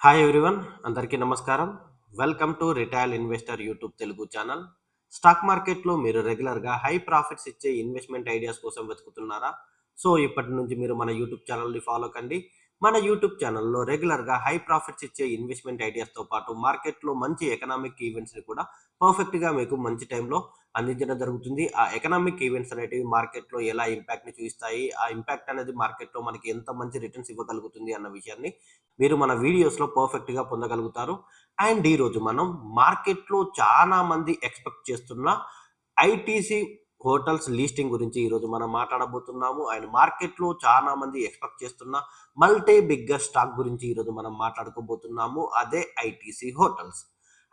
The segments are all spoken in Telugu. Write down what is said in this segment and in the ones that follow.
హాయ్ ఎవ్రీవన్, అందరికీ నమస్కారం. Welcome to retail investor YouTube Telugu channel. Stock మార్కెట్లో మీరు రెగ్యులర్గా హై ప్రాఫిట్స్ ఇచ్చే ఇన్వెస్ట్మెంట్ ఐడియాస్ కోసం వెతుకుతున్నారా? సో ఇప్పటి నుంచి మీరు మన యూట్యూబ్ ఛానల్ని ఫాలో కండి. మన యూట్యూబ్ ఛానల్లో రెగ్యులర్గా హై ప్రాఫిట్స్ ఇచ్చే ఇన్వెస్ట్మెంట్ ఐడియాస్తో పాటు మార్కెట్లో మంచి ఎకనామిక్ ఈవెంట్స్ని కూడా పర్ఫెక్ట్గా మీకు మంచి టైంలో అందించడం జరుగుతుంది. ఆ ఎకనామిక్ ఈవెంట్స్ అనేటివి మార్కెట్లో ఎలా ఇంపాక్ట్ని చూపిస్తాయి, ఆ ఇంపాక్ట్ అనేది మార్కెట్లో మనకి ఎంత మంచి రిటర్న్స్ ఇవ్వగలుగుతుంది అన్న విషయాన్ని మీరు మన వీడియోస్లో పర్ఫెక్ట్గా పొందగలుగుతారు. అండ్ ఈరోజు మనం మార్కెట్లో చాలా మంది ఎక్స్పెక్ట్ చేస్తున్న ఐటీసీ హోటల్స్ లీస్టింగ్ గురించి ఈరోజు మనం మాట్లాడబోతున్నాము. అండ్ మార్కెట్లో చాలా మంది ఎక్స్పెక్ట్ చేస్తున్న మల్టీ బిగ్గర్ స్టాక్ గురించి ఈరోజు మనం మాట్లాడుకోబోతున్నాము. అదే ఐటీసీ హోటల్స్.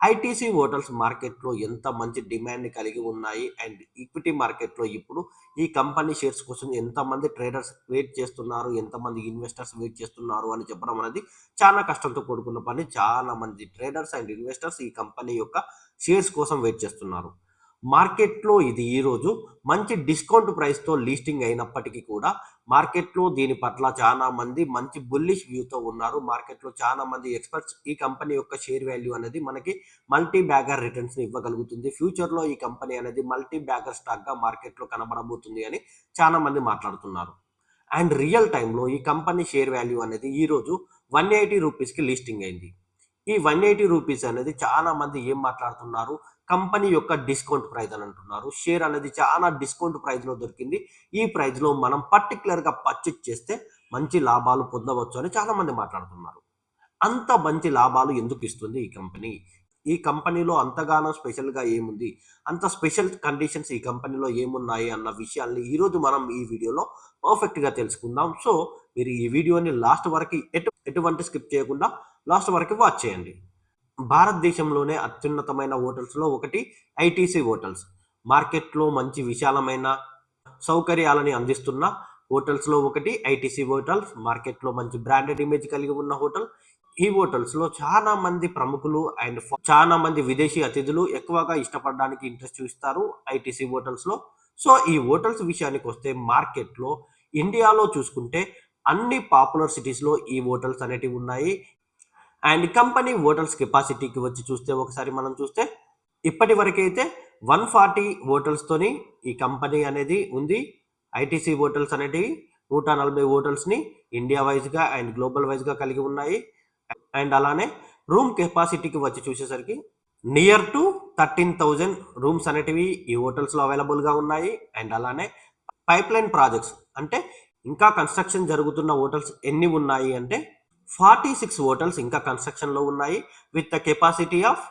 ఐటీసీ హోటల్స్ మార్కెట్లో ఎంత మంచి డిమాండ్ని కలిగి ఉన్నాయి. అండ్ ఈక్విటీ మార్కెట్లో ఇప్పుడు ఈ కంపెనీ షేర్స్ కోసం ఎంతమంది ట్రేడర్స్ వెయిట్ చేస్తున్నారు, ఎంతమంది ఇన్వెస్టర్స్ వెయిట్ చేస్తున్నారు అని చెప్పడం అనేది చాలా కష్టంతో కూడుకున్న పని. చాలా మంది ట్రేడర్స్ అండ్ ఇన్వెస్టర్స్ ఈ కంపెనీ యొక్క షేర్స్ కోసం వెయిట్ చేస్తున్నారు. మార్కెట్లో ఇది ఈరోజు మంచి డిస్కౌంట్ ప్రైస్తో లీస్టింగ్ అయినప్పటికీ కూడా మార్కెట్లో దీని పట్ల చాలా మంది మంచి బుల్లిష్ వ్యూతో ఉన్నారు. మార్కెట్లో చాలా మంది ఎక్స్పర్ట్స్ ఈ కంపెనీ యొక్క షేర్ వాల్యూ అనేది మనకి మల్టీ బ్యాగర్ రిటర్న్స్ని ఇవ్వగలుగుతుంది, ఫ్యూచర్లో ఈ కంపెనీ అనేది మల్టీ బ్యాగర్ స్టాక్గా మార్కెట్లో కనబడబోతుంది అని చాలా మంది మాట్లాడుతున్నారు. అండ్ రియల్ టైంలో ఈ కంపెనీ షేర్ వాల్యూ అనేది ఈరోజు 180 రూపీస్కి లీస్టింగ్ అయింది. ఈ 180 రూపీస్ అనేది చాలా మంది ఏం మాట్లాడుతున్నారు, కంపెనీ యొక్క డిస్కౌంట్ ప్రైస్ అని అంటున్నారు. షేర్ అనేది చాలా డిస్కౌంట్ ప్రైస్లో దొరికింది, ఈ ప్రైస్లో మనం పర్టికులర్గా పర్చేజ్ చేస్తే మంచి లాభాలు పొందవచ్చు అని చాలా మంది మాట్లాడుతున్నారు. అంత మంచి లాభాలు ఎందుకు ఇస్తుంది ఈ కంపెనీ? ఈ కంపెనీలో అంతగానో స్పెషల్గా ఏముంది, అంత స్పెషల్ కండిషన్స్ ఈ కంపెనీలో ఏమున్నాయి అన్న విషయాల్ని ఈరోజు మనం ఈ వీడియోలో పర్ఫెక్ట్గా తెలుసుకుందాం. సో మీరు ఈ వీడియోని లాస్ట్ వరకు ఎటువంటి స్కిప్ చేయకుండా లాస్ట్ వరకు వాచ్ చేయండి. భారతదేశంలోనే అత్యున్నతమైన హోటల్స్లో ఒకటి ఐటీసీ హోటల్స్. మార్కెట్లో మంచి విశాలమైన సౌకర్యాలని అందిస్తున్న హోటల్స్లో ఒకటి ఐటీసీ హోటల్స్. మార్కెట్లో మంచి బ్రాండెడ్ ఇమేజ్ కలిగి ఉన్న హోటల్. ఈ హోటల్స్లో చాలా మంది ప్రముఖులు అండ్ చాలా మంది విదేశీ అతిథులు ఎక్కువగా ఇష్టపడడానికి ఇంట్రెస్ట్ చూపిస్తారు ఐటీసీ హోటల్స్లో. సో ఈ హోటల్స్ విషయానికి వస్తే మార్కెట్లో ఇండియాలో చూసుకుంటే అన్ని పాపులర్ సిటీస్లో ఈ హోటల్స్ అనేటివి ఉన్నాయి. అండ్ కంపెనీ హోటల్స్ కెపాసిటీకి వచ్చి చూస్తే ఒకసారి మనం చూస్తే ఇప్పటి వరకైతే 140 హోటల్స్తోని ఈ కంపెనీ అనేది ఉంది. ఐటీసీ హోటల్స్ అనేటివి 140 హోటల్స్ని ఇండియా వైజ్గా అండ్ గ్లోబల్ వైజ్గా కలిగి ఉన్నాయి. అండ్ అలానే రూమ్ కెపాసిటీకి వచ్చి చూసేసరికి నియర్ టు 13,000 రూమ్స్ అనేటివి ఈ హోటల్స్లో అవైలబుల్గా ఉన్నాయి. అండ్ అలానే పైప్లైన్ ప్రాజెక్ట్స్ అంటే ఇంకా కన్స్ట్రక్షన్ జరుగుతున్న హోటల్స్ ఎన్ని ఉన్నాయి అంటే 46 హోటల్స్ ఇంకా కన్స్ట్రక్షన్లో ఉన్నాయి. With the capacity of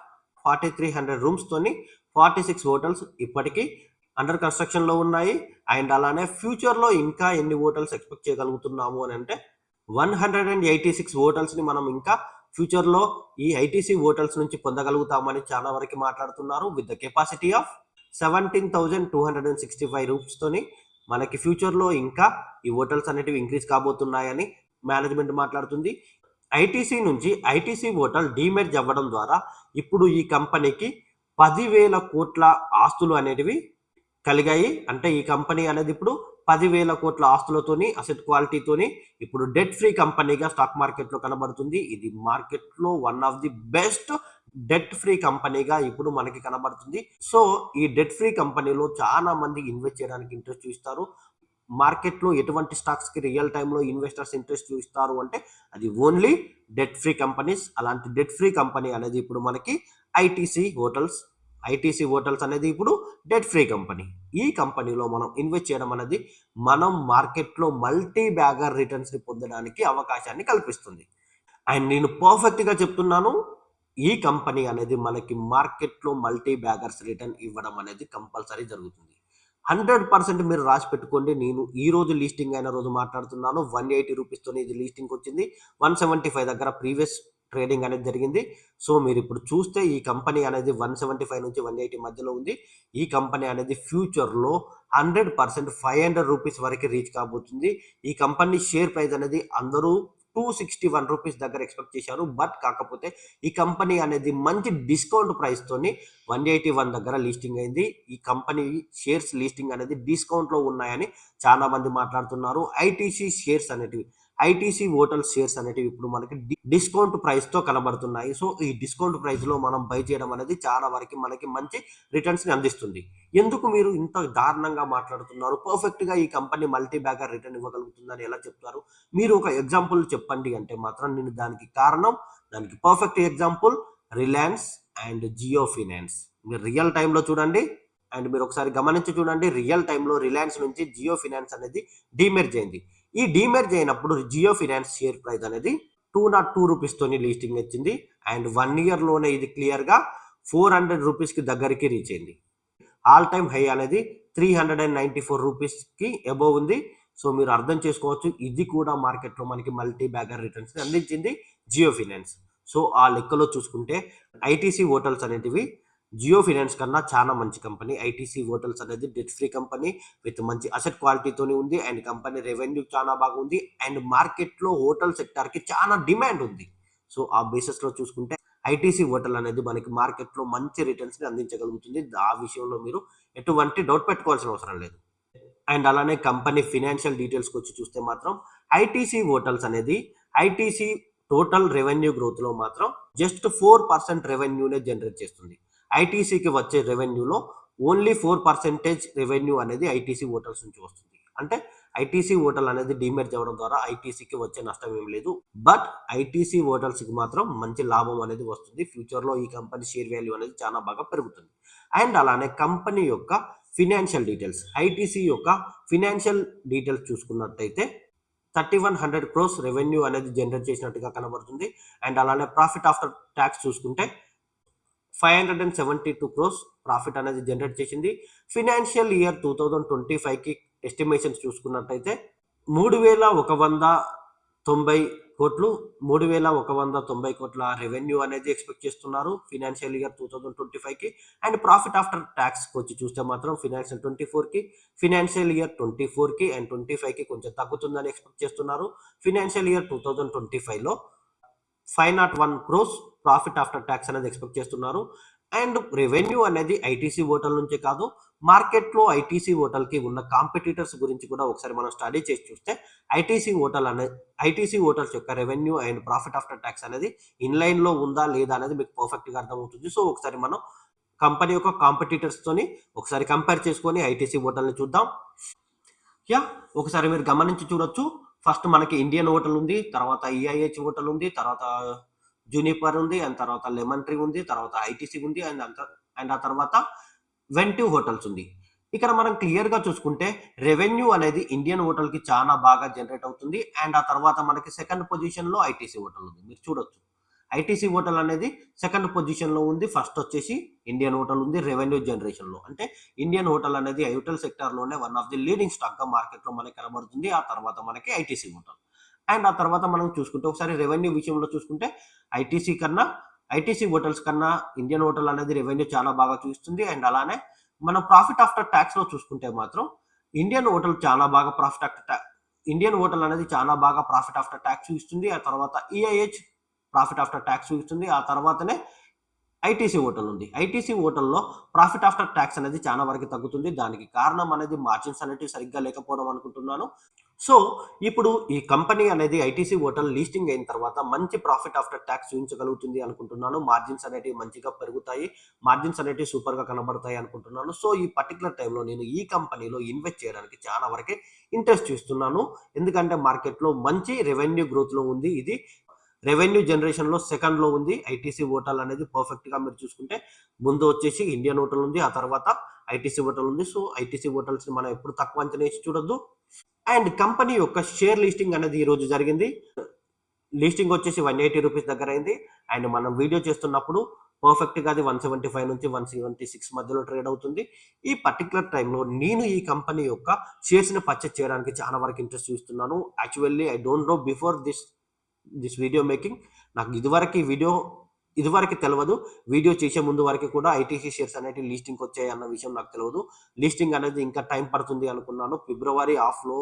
4,300 రూమ్స్తోని 46 hotels ఇప్పటికీ అండర్ కన్స్ట్రక్షన్లో ఉన్నాయి. అండ్ అలానే ఫ్యూచర్లో ఇంకా ఎన్ని హోటల్స్ ఎక్స్పెక్ట్ చేయగలుగుతున్నాము అని అంటే 186 హోటల్స్ని మనం ఇంకా ఫ్యూచర్లో ఈ ఐటీసీ హోటల్స్ నుంచి పొందగలుగుతామని చాలా వరకు మాట్లాడుతున్నారు. విత్ ద కెపాసిటీ ఆఫ్ 17,265 రూమ్స్తోని మనకి ఫ్యూచర్లో ఇంకా ఈ హోటల్స్ అనేటివి ఇంక్రీజ్ కాబోతున్నాయని మేనేజ్మెంట్ మాట్లాడుతుంది. ఐటీసీ నుంచి ఐటీసీ హోటల్ డీమెర్జ్ అవ్వడం ద్వారా ఇప్పుడు ఈ కంపెనీకి 10,000 కోట్ల ఆస్తులు అనేటివి కలిగాయి. అంటే ఈ కంపెనీ అనేది ఇప్పుడు 10,000 కోట్ల ఆస్తులతోని అసెట్ క్వాలిటీతోని ఇప్పుడు డెట్ ఫ్రీ కంపెనీగా స్టాక్ మార్కెట్లో కనబడుతుంది. ఇది మార్కెట్లో one of the best debt free కంపెనీగా ఇప్పుడు మనకి కనబడుతుంది. సో ఈ డెట్ ఫ్రీ కంపెనీలో చాలా మంది ఇన్వెస్ట్ చేయడానికి ఇంట్రెస్ట్ చూస్తారు. మార్కెట్లో ఎటువంటి స్టాక్స్కి రియల్ టైంలో ఇన్వెస్టర్స్ ఇంట్రెస్ట్ చూపిస్తారు అంటే అది ఓన్లీ డెట్ ఫ్రీ కంపెనీస్. అలాంటి డెట్ ఫ్రీ కంపెనీ అనేది ఇప్పుడు మనకి ఐటీసీ హోటల్స్ అనేది ఇప్పుడు డెట్ ఫ్రీ కంపెనీ. ఈ కంపెనీలో మనం ఇన్వెస్ట్ చేయడం అనేది మనం మార్కెట్లో మల్టీ బ్యాగర్ రిటర్న్స్ని పొందడానికి అవకాశాన్ని కల్పిస్తుంది. అండ్ నేను పర్ఫెక్ట్గా చెప్తున్నాను, ఈ కంపెనీ అనేది మనకి మార్కెట్లో మల్టీ బ్యాగర్స్ రిటర్న్ ఇవ్వడం అనేది కంపల్సరీ జరుగుతుంది. 100% మీరు రాసి పెట్టుకోండి. నేను ఈ రోజు లీస్టింగ్ అయిన రోజు మాట్లాడుతున్నాను. 180 రూపీస్తో ఇది లీస్టింగ్ వచ్చింది. 175 దగ్గర ప్రీవియస్ ట్రేడింగ్ అనేది జరిగింది. సో మీరు ఇప్పుడు చూస్తే ఈ కంపెనీ అనేది 175 నుంచి 180 మధ్యలో ఉంది. ఈ కంపెనీ అనేది ఫ్యూచర్లో 100% 500 రూపీస్ వరకు రీచ్ కాబోతుంది. ఈ కంపెనీ షేర్ ప్రైస్ అనేది అందరూ 261 రూపీస్ దగ్గర ఎక్స్పెక్ట్ చేశారు. బట్ కాకపోతే ఈ కంపెనీ అనేది మంచి డిస్కౌంట్ ప్రైస్తోని 181 దగ్గర లీస్టింగ్ అయింది. ఈ కంపెనీ షేర్స్ లీస్టింగ్ అనేది డిస్కౌంట్లో ఉన్నాయని చాలా మంది మాట్లాడుతున్నారు. ఐటీసీ షేర్స్ అనేటివి ఐటీసీ హోటల్స్ షేర్స్ అనేటివి ఇప్పుడు మనకి డిస్కౌంట్ ప్రైస్తో కనబడుతున్నాయి. సో ఈ డిస్కౌంట్ ప్రైస్లో మనం బై చేయడం అనేది చాలా వరకు మనకి మంచి రిటర్న్స్ని అందిస్తుంది. ఎందుకు మీరు ఇంత దారుణంగా మాట్లాడుతున్నారు? పర్ఫెక్ట్గా ఈ కంపెనీ మల్టీ బ్యాగర్ రిటర్న్ ఇవ్వగలుగుతుందని ఎలా చెప్తారు? మీరు ఒక ఎగ్జాంపుల్ చెప్పండి అంటే మాత్రం నేను దానికి కారణం, దానికి perfect example Reliance and Jio finance. మీరు రియల్ టైంలో చూడండి అండ్ మీరు ఒకసారి గమనించి చూడండి, రియల్ టైంలో రిలయన్స్ నుంచి జియో ఫైనాన్స్ అనేది డీమెర్జ్ అయింది. ఈ డీమెర్జ్ అయినప్పుడు జియో ఫైనాన్స్ షేర్ ప్రైస్ అనేది 202 రూపీస్తోని లిస్టింగ్ వచ్చింది అండ్ 1 ఇయర్లోనే ఇది క్లియర్గా 400 రూపీస్కి దగ్గరికి రీచ్ అయింది. ఆల్ టైమ్ హై అనేది 394 రూపీస్కి అబోవ్ ఉంది. సో మీరు అర్థం చేసుకోవచ్చు, ఇది కూడా మార్కెట్లో మనకి మల్టీ బ్యాగర్ రిటర్న్స్ని అందించింది జియో ఫైనాన్స్. సో ఆ లెక్కలో చూసుకుంటే ఐటీసీ హోటల్స్ అనేటివి జియో ఫైనాన్స్ కన్నా చాలా మంచి కంపెనీ. ఐటీసీ హోటల్స్ అనేది డెట్ ఫ్రీ కంపెనీ విత్ మంచి అసెట్ క్వాలిటీతోని ఉంది అండ్ కంపెనీ రెవెన్యూ చాలా బాగుంది అండ్ మార్కెట్లో హోటల్ సెక్టార్కి చాలా డిమాండ్ ఉంది. సో ఆ బేసిస్లో చూసుకుంటే ఐటీసీ హోటల్ అనేది మనకి మార్కెట్లో మంచి రిటర్న్స్ని అందించగలుగుతుంది. ఆ విషయంలో మీరు ఎటువంటి డౌట్ పెట్టుకోవాల్సిన అవసరం లేదు. అండ్ అలానే కంపెనీ ఫినాన్షియల్ డీటెయిల్స్కి వచ్చి చూస్తే మాత్రం ఐటీసీ హోటల్స్ అనేది ఐటీసీ టోటల్ రెవెన్యూ గ్రోత్లో మాత్రం జస్ట్ 4% రెవెన్యూనే జనరేట్ చేస్తుంది. ఐటీసీకి వచ్చే రెవెన్యూలో ఓన్లీ 4% రెవెన్యూ అనేది ఐటీసీ హోటల్స్ నుంచి వస్తుంది. అంటే ఐటీసీ హోటల్ అనేది డీమెర్జ్ అవ్వడం ద్వారా ఐటీసీకి వచ్చే నష్టం ఏం లేదు. బట్ ఐటీసీ హోటల్స్కి మాత్రం మంచి లాభం అనేది వస్తుంది. ఫ్యూచర్లో ఈ కంపెనీ షేర్ వాల్యూ అనేది చాలా బాగా పెరుగుతుంది. అండ్ అలానే కంపెనీ యొక్క ఫినాన్షియల్ డీటెయిల్స్, ఐటీసీ యొక్క ఫినాన్షియల్ డీటెయిల్స్ చూసుకున్నట్టయితే 3100 crores రెవెన్యూ అనేది జనరేట్ చేసినట్టుగా కనబడుతుంది. అండ్ అలానే ప్రాఫిట్ ఆఫ్టర్ ట్యాక్స్ చూసుకుంటే 572 crores ప్రాఫిట్ అనేది జనరేట్ చేసింది. ఫినాన్షియల్ ఇయర్ 2025కి ఎస్టిమేషన్స్ చూసుకున్నట్టయితే 3,190 కోట్ల రెవెన్యూ అనేది ఎక్స్పెక్ట్ చేస్తున్నారు ఫినాన్షియల్ ఇయర్ 2025కి. అండ్ ప్రాఫిట్ ఆఫ్టర్ ట్యాక్స్కి వచ్చి చూస్తే మాత్రం ఫినాన్షియల్ 24కి, ఫినాన్షియల్ ఇయర్ 24కి అండ్ 25కి కొంచెం తగ్గుతుందని ఎక్స్పెక్ట్ చేస్తున్నారు. ఫినాన్షియల్ ఇయర్ 2025లో 501 crores ప్రాఫిట్ ఆఫ్టర్ ట్యాక్స్ అనేది ఎక్స్పెక్ట్ చేస్తున్నారు. అండ్ రెవెన్యూ అనేది ఐటీసీ హోటల్ నుంచే కాదు, మార్కెట్లో ఐటీసీ హోటల్కి ఉన్న కాంపిటీటర్స్ గురించి కూడా ఒకసారి మనం స్టడీ చేసి చూస్తే ఐటీసీ హోటల్స్ యొక్క revenue and profit after tax అనేది ఇన్లైన్లో ఉందా లేదా అనేది మీకు పర్ఫెక్ట్గా అర్థమవుతుంది. సో ఒకసారి మనం కంపెనీ యొక్క కాంపిటీటర్స్తోని ఒకసారి కంపేర్ చేసుకొని ఐటీసీ హోటల్ని చూద్దాం. ఒకసారి మీరు గమనించి చూడొచ్చు. ఫస్ట్ మనకి ఇండియన్ హోటల్ ఉంది, తర్వాత ఈఐహెచ్ హోటల్ ఉంది, తర్వాత జూనిపర్ ఉంది, అండ్ తర్వాత లెమన్ ట్రీ ఉంది, తర్వాత ఐటీసీ ఉంది అండ్ ఆ తర్వాత వెంటివ్ హోటల్స్ ఉంది. ఇక్కడ మనం క్లియర్గా చూసుకుంటే రెవెన్యూ అనేది ఇండియన్ హోటల్కి చాలా బాగా జనరేట్ అవుతుంది. అండ్ ఆ తర్వాత మనకి సెకండ్ పొజిషన్లో ఐటీసీ హోటల్ ఉంది. మీరు చూడొచ్చు, ఐటీసీ హోటల్ అనేది సెకండ్ పొజిషన్లో ఉంది. ఫస్ట్ వచ్చేసి ఇండియన్ హోటల్ ఉంది రెవెన్యూ జనరేషన్లో. అంటే ఇండియన్ హోటల్ అనేది హోటల్ సెక్టార్లోనే వన్ ఆఫ్ ది లీడింగ్ స్టాక్గా మార్కెట్లో మనకి కనబడుతుంది. ఆ తర్వాత మనకి ఐటీసీ హోటల్. అండ్ ఆ తర్వాత మనం చూసుకుంటే ఒకసారి రెవెన్యూ విషయంలో చూసుకుంటే ఐటీసీ హోటల్స్ కన్నా ఇండియన్ హోటల్ అనేది రెవెన్యూ చాలా బాగా చూస్తుంది. అండ్ అలానే మనం ప్రాఫిట్ ఆఫ్టర్ ట్యాక్స్లో చూసుకుంటే మాత్రం ఇండియన్ హోటల్ అనేది చాలా బాగా ప్రాఫిట్ ఆఫ్టర్ ట్యాక్స్ ఇస్తుంది. ఆ తర్వాత ఈఐహెచ్ ప్రాఫిట్ ఆఫ్టర్ ట్యాక్స్ ఇస్తుంది. ఆ తర్వాతనే ఐటీసీ హోటల్ ఉంది. ఐటీసీ హోటల్లో ప్రాఫిట్ ఆఫ్టర్ ట్యాక్స్ అనేది చాలా వరకు తగ్గుతుంది. దానికి కారణం అనేది మార్జిన్స్ అనేవి సరిగ్గా లేకపోవడం అనుకుంటున్నాను. సో ఇప్పుడు ఈ కంపెనీ అనేది ఐటీసీ హోటల్ లిస్టింగ్ అయిన తర్వాత మంచి ప్రాఫిట్ ఆఫ్టర్ ట్యాక్స్ చూపించగలుగుతుంది అనుకుంటున్నాను. మార్జిన్స్ అనేవి మంచిగా పెరుగుతాయి, మార్జిన్స్ అనేవి సూపర్గా కనబడతాయి అనుకుంటున్నాను. సో ఈ పర్టికులర్ టైంలో నేను ఈ కంపెనీలో ఇన్వెస్ట్ చేయడానికి చాలా వరకే ఇంట్రెస్ట్ చూస్తున్నాను. ఎందుకంటే మార్కెట్లో మంచి రెవెన్యూ గ్రోత్లో ఉంది. ఇది రెవెన్యూ జనరేషన్లో సెకండ్లో ఉంది ఐటీసీ హోటల్ అనేది. పర్ఫెక్ట్గా మీరు చూసుకుంటే ముందు వచ్చేసి ఇండియన్ హోటల్ ఉంది, ఆ తర్వాత ఐటీసీ హోటల్ ఉంది. సో ఐటీసీ హోటల్స్ని మనం ఎప్పుడు తక్కువ అంచనా వేసి చూడొద్దు. అండ్ కంపెనీ యొక్క షేర్ లిస్టింగ్ అనేది ఈరోజు జరిగింది. లిస్టింగ్ వచ్చేసి 180 రూపీస్ దగ్గర అయింది. అండ్ మనం వీడియో చేస్తున్నప్పుడు పర్ఫెక్ట్గా అది 175 నుంచి 176 మధ్యలో ట్రేడ్ అవుతుంది. ఈ పర్టికులర్ టైంలో నేను ఈ కంపెనీ యొక్క షేర్స్ని పర్చేస్ చేయడానికి చాలా వరకు ఇంట్రెస్ట్ చూస్తున్నాను. Actually I don't know before this video making. నాకు ఇదివరకు తెలియదు. వీడియో చేసే ముందు వరకు కూడా ఐటీసీ షేర్స్ అనేవి లిస్టింగ్ వచ్చాయి అన్న విషయం నాకు తెలియదు. లిస్టింగ్ అనేది ఇంకా టైం పడుతుంది అనుకున్నాను. ఫిబ్రవరి ఆఫ్లో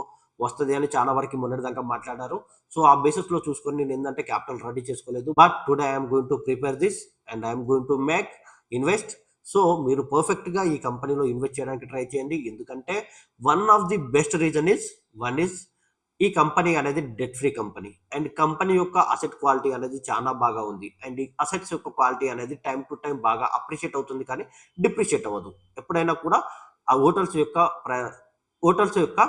వస్తుంది అని చాలా వరకు మొన్నటి దాకా మాట్లాడారు. సో ఆ బేసిస్లో చూసుకొని నేను ఏంటంటే క్యాపిటల్ రెడీ చేసుకోలేదు. But today I'm going to prepare this and I'm going to make invest. So మీరు పర్ఫెక్ట్గా ఈ కంపెనీలో ఇన్వెస్ట్ చేయడానికి ట్రై చేయండి. ఎందుకంటే one of the best reason is ఈ కంపెనీ అనేది debt free company. And company యొక్క అసెట్ క్వాలిటీ అనేది చాలా బాగా ఉంది. అండ్ ఈ అసెట్స్ యొక్క క్వాలిటీ అనేది టైమ్ టు టైమ్ బాగా అప్రిషియేట్ అవుతుంది కానీ డిప్రిషియేట్ అవ్వదు. ఎప్పుడైనా కూడా ఆ హోటల్స్ యొక్క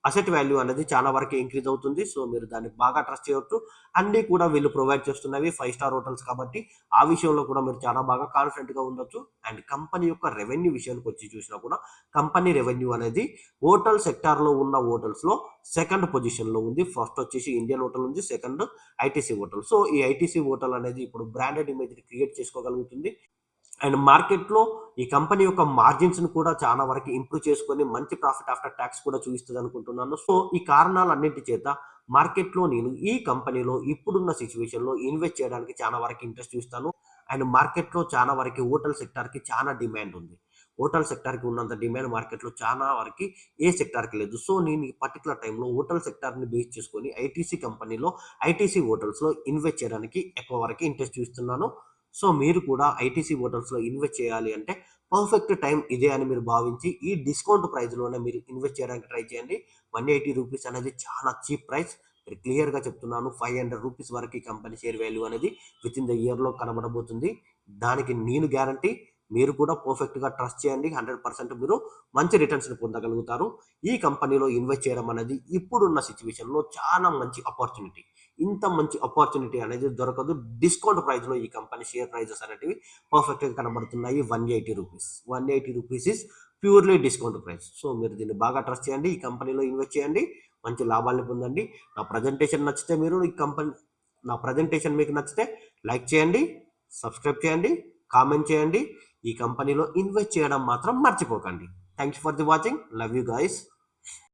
అసెట్ వాల్యూ అనేది చాలా వరకు ఇంక్రీజ్ అవుతుంది. సో, మీరు దాన్ని బాగా ట్రస్ట్ చేయొచ్చు. అన్నీ కూడా వీళ్ళు ప్రొవైడ్ చేస్తున్నవి 5 స్టార్ హోటల్స్ కాబట్టి, ఆ విషయంలో కూడా మీరు చాలా బాగా కాన్ఫిడెంట్‌గా ఉండొచ్చు. అండ్ కంపెనీ యొక్క రెవెన్యూ విషయానికొచ్చి చూసినా కూడా, కంపెనీ రెవెన్యూ అనేది హోటల్ సెక్టార్‌లో ఉన్న హోటల్స్‌లో సెకండ్ పొజిషన్‌లో ఉంది. ఫస్ట్ వచ్చేసి ఇండియన్ హోటల్ ఉంది. Second ITC hotel. సో, ఈ ఐటీసీ హోటల్ అనేది ఇప్పుడు బ్రాండెడ్ ఇమేజ్‌ని క్రియేట్ చేసుకోగలుగుతుంది. అండ్ మార్కెట్‌లో ఈ కంపెనీ యొక్క మార్జిన్స్‌ని కూడా చాలా వరకు ఇంప్రూవ్ చేసుకొని మంచి ప్రాఫిట్ ఆఫ్టర్ టాక్స్ కూడా చూయిస్తదనుకుంటున్నాను. సో, ఈ కారణాలన్నిటి చేత మార్కెట్‌లో నేను ఈ కంపెనీలో ఇప్పుడున్న సిట్యుయేషన్‌లో ఇన్వెస్ట్ చేయడానికి చాలా వరకు ఇంట్రెస్ట్ చూస్తాను. అండ్ మార్కెట్‌లో చాలా వరకు హోటల్ సెక్టార్‌కి చాలా డిమాండ్ ఉంది. హోటల్ సెక్టార్‌కి ఉన్నంత డిమాండ్ మార్కెట్‌లో చాలా వరకి ఏ సెక్టార్‌కి లేదు. సో, నేను ఈ పర్టిక్యులర్ టైమ్‌లో హోటల్ సెక్టార్‌ని బేస్ చేసుకొని ఐటీసీ హోటల్స్‌లో ఇన్వెస్ట్ చేయడానికి ఎక్కువ వరకు ఇంట్రెస్ట్ చూస్తున్నాను. సో, మీరు కూడా ఐటీసీ హోటల్స్‌లో ఇన్వెస్ట్ చేయాలి అంటే పర్ఫెక్ట్ టైమ్ ఇదే అని మీరు భావించి ఈ డిస్కౌంట్ ప్రైస్‌లోనే మీరు ఇన్వెస్ట్ చేయడానికి ట్రై చేయండి. రూ. 180 అనేది చాలా చీప్ ప్రైస్. మీరు క్లియర్‌గా చెప్తున్నాను. రూ. 500 వరకు ఈ కంపెనీ షేర్ వాల్యూ అనేది వితిన్ ద ఇయర్‌లో కనబడబోతుంది. దానికి నేను గ్యారంటీ. మీరు కూడా పర్ఫెక్ట్‌గా ట్రస్ట్ చేయండి. 100% మీరు మంచి రిటర్న్స్‌ని పొందగలుగుతారు. ఈ కంపెనీలో ఇన్వెస్ట్ చేయడం అనేది ఇప్పుడున్న సిట్యుయేషన్‌లో చాలా మంచి అపార్చునిటీ. ఇంత మంచి అపార్చునిటీ అనేది దొరకదు. డిస్కౌంట్ ప్రైస్‌లో ఈ కంపెనీ షేర్ ప్రైజెస్ అనేటివి పర్ఫెక్ట్‌గా కనబడుతున్నాయి. రూ. 180. Is purely discount price. So, మీరు దీన్ని బాగా ట్రస్ట్ చేయండి. ఈ కంపెనీలో ఇన్వెస్ట్ చేయండి. మంచి లాభాల్ని పొందండి. నా ప్రజెంటేషన్ మీకు నచ్చితే లైక్ చేయండి, సబ్స్క్రైబ్ చేయండి, కామెంట్ చేయండి. ఈ కంపెనీలో ఇన్వెస్ట్ చేయడం మాత్రం మర్చిపోకండి. Thank you for the watching. Love you guys.